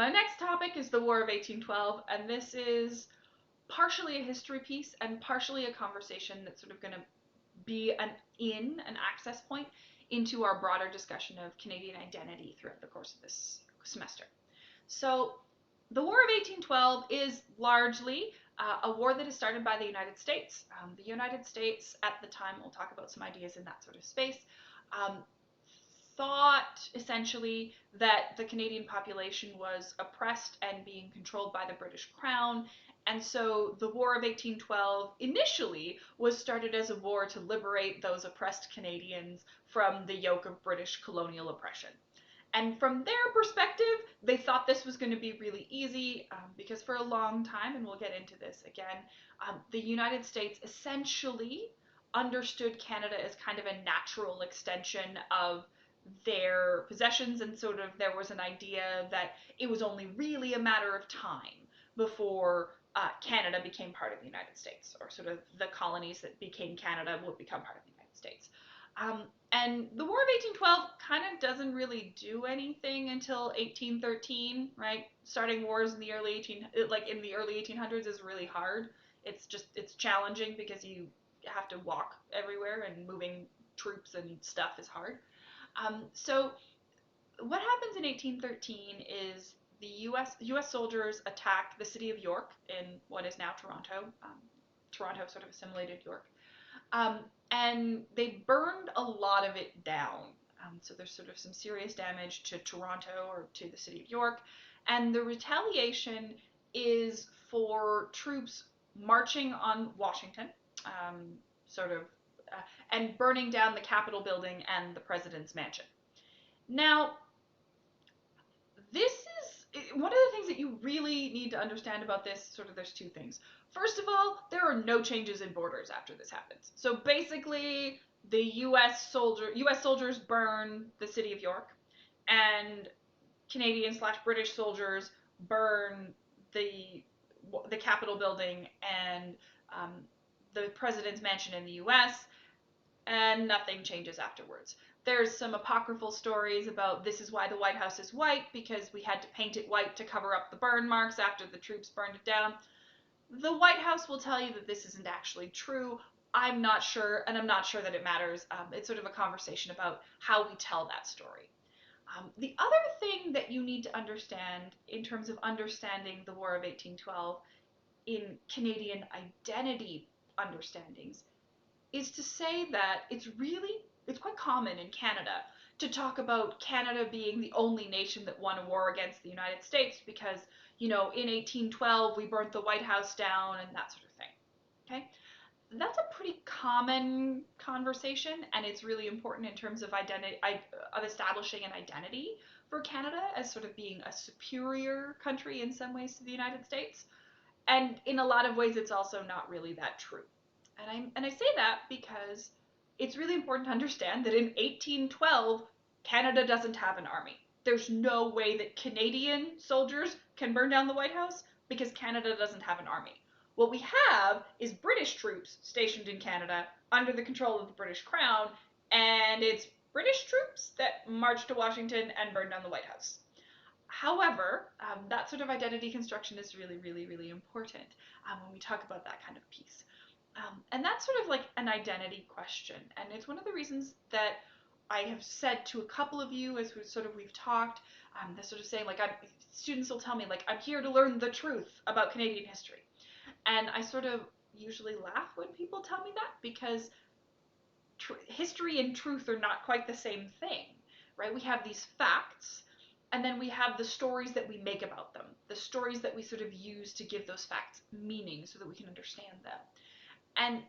My next topic is the War of 1812, and this is partially a history piece and partially a conversation that's sort of going to be an access point into our broader discussion of Canadian identity throughout the course of this semester. So, the War of 1812 is largely a war that is started by the United States. The United States, at the time, we'll talk about some ideas in that sort of space, um, thought essentially that the Canadian population was oppressed and being controlled by the British Crown. And so the War of 1812 initially was started as a war to liberate those oppressed Canadians from the yoke of British colonial oppression. And from their perspective, they thought this was going to be really easy because for a long time, and we'll get into this again, the United States essentially understood Canada as kind of a natural extension of their possessions, and sort of there was an idea that it was only really a matter of time before Canada became part of the United States, or sort of the colonies that became Canada would become part of the United States. And the War of 1812 kind of doesn't really do anything until 1813, right? Starting wars in the early 1800s is really hard. It's challenging because you have to walk everywhere and moving troops and stuff is hard. So what happens in 1813 is the U.S. soldiers attack the city of York in what is now Toronto. Toronto sort of assimilated York. Um, and they burned a lot of it down. So there's sort of some serious damage to Toronto or to the city of York. And the retaliation is for troops marching on Washington, um, sort of, and burning down the Capitol building and the president's mansion. Now, this is one of the things that you really need to understand about this. Sort of, there's two things. First of all, there are no changes in borders after this happens. So basically, the U.S. soldiers burn the city of York, and Canadian/British soldiers burn the Capitol building and the president's mansion in the U.S., and nothing changes afterwards. There's some apocryphal stories about this is why the White House is white, because we had to paint it white to cover up the burn marks after the troops burned it down. The White House will tell you that this isn't actually true. I'm not sure, and I'm not sure that it matters. It's sort of a conversation about how we tell that story. The other thing that you need to understand in terms of understanding the War of 1812 in Canadian identity understandings is to say that it's quite common in Canada to talk about Canada being the only nation that won a war against the United States because, in 1812 we burnt the White House down and that sort of thing. Okay? That's a pretty common conversation, and it's really important in terms of of establishing an identity for Canada as sort of being a superior country in some ways to the United States. And in a lot of ways it's also not really that true. And I say that because it's really important to understand that in 1812, Canada doesn't have an army. There's no way that Canadian soldiers can burn down the White House because Canada doesn't have an army. What we have is British troops stationed in Canada under the control of the British Crown, and it's British troops that march to Washington and burn down the White House. However, that sort of identity construction is really, really, really important when we talk about that kind of piece. And that's sort of like an identity question. And it's one of the reasons that I have said to a couple of you as we've talked, they're sort of saying students will tell me I'm here to learn the truth about Canadian history. And I sort of usually laugh when people tell me that because history and truth are not quite the same thing, right? We have these facts, and then we have the stories that we make about them, the stories that we sort of use to give those facts meaning so that we can understand them. And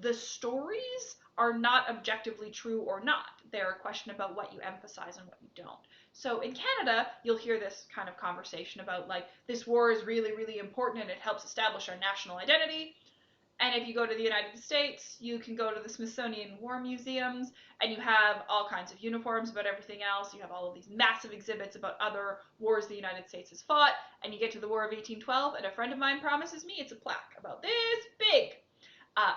the stories are not objectively true or not. They're a question about what you emphasize and what you don't. So in Canada, you'll hear this kind of conversation about this war is really, really important and it helps establish our national identity. And if you go to the United States, you can go to the Smithsonian War Museums and you have all kinds of uniforms about everything else. You have all of these massive exhibits about other wars the United States has fought. And you get to the War of 1812 and a friend of mine promises me it's a plaque about this big.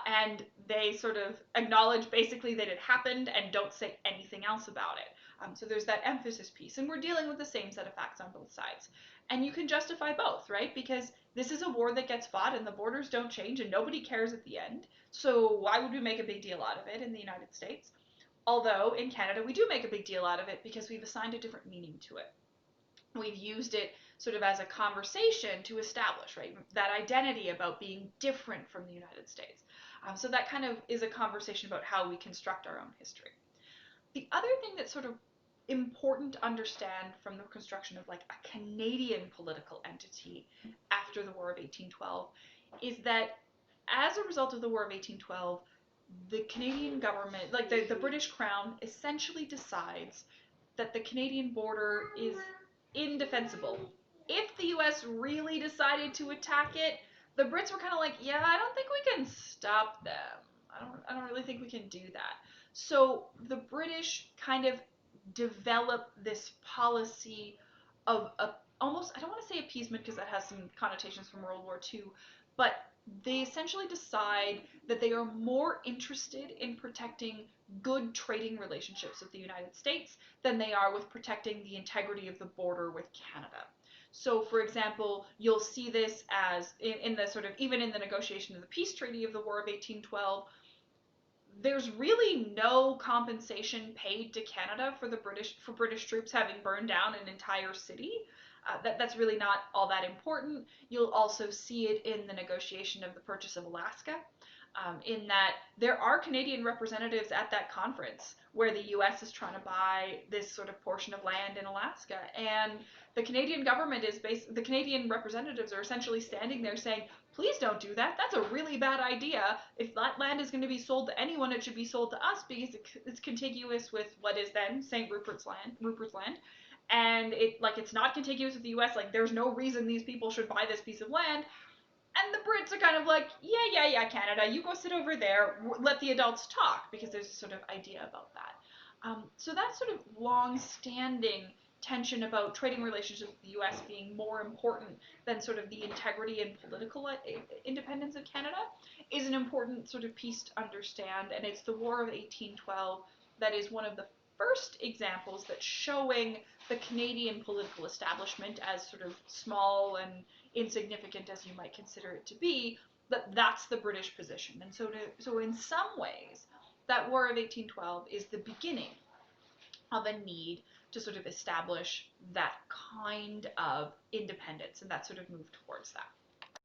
And they sort of acknowledge basically that it happened and don't say anything else about it. So there's that emphasis piece, and we're dealing with the same set of facts on both sides. And you can justify both, right? Because this is a war that gets fought and the borders don't change and nobody cares at the end. So why would we make a big deal out of it in the United States? Although in Canada we do make a big deal out of it because we've assigned a different meaning to it. We've used it sort of as a conversation to establish, right, that identity about being different from the United States. So that kind of is a conversation about how we construct our own history. The other thing that's sort of important to understand from the construction of like a Canadian political entity after the War of 1812 is that as a result of the War of 1812, the Canadian government, like the British Crown, essentially decides that the Canadian border is indefensible. If the US really decided to attack it, the Brits were kind of like, yeah, I don't think we can stop them. I don't really think we can do that. So the British kind of develop this policy of almost, I don't want to say appeasement because that has some connotations from World War II, but they essentially decide that they are more interested in protecting good trading relationships with the United States than they are with protecting the integrity of the border with Canada. So, for example, you'll see this as in the sort of, even in the negotiation of the peace treaty of the War of 1812, there's really no compensation paid to Canada for British troops having burned down an entire city. That's really not all that important. You'll also see it in the negotiation of the purchase of Alaska, in that there are Canadian representatives at that conference where the U.S. is trying to buy this sort of portion of land in Alaska, and the Canadian government the Canadian representatives are essentially standing there saying, please don't do that. That's a really bad idea. If that land is going to be sold to anyone, it should be sold to us because it's contiguous with what is then St. Rupert's Land. And it's not contiguous with the US. Like, there's no reason these people should buy this piece of land. And the Brits are kind of like, yeah, Canada, you go sit over there, let the adults talk, because there's a sort of idea about that. So that sort of long-standing tension about trading relationships with the U.S. being more important than sort of the integrity and political independence of Canada is an important sort of piece to understand, and it's the War of 1812 that is one of the first examples that's showing the Canadian political establishment, as sort of small and insignificant as you might consider it to be, that's the British position. And so in some ways, that War of 1812 is the beginning of a need to sort of establish that kind of independence and that sort of move towards that.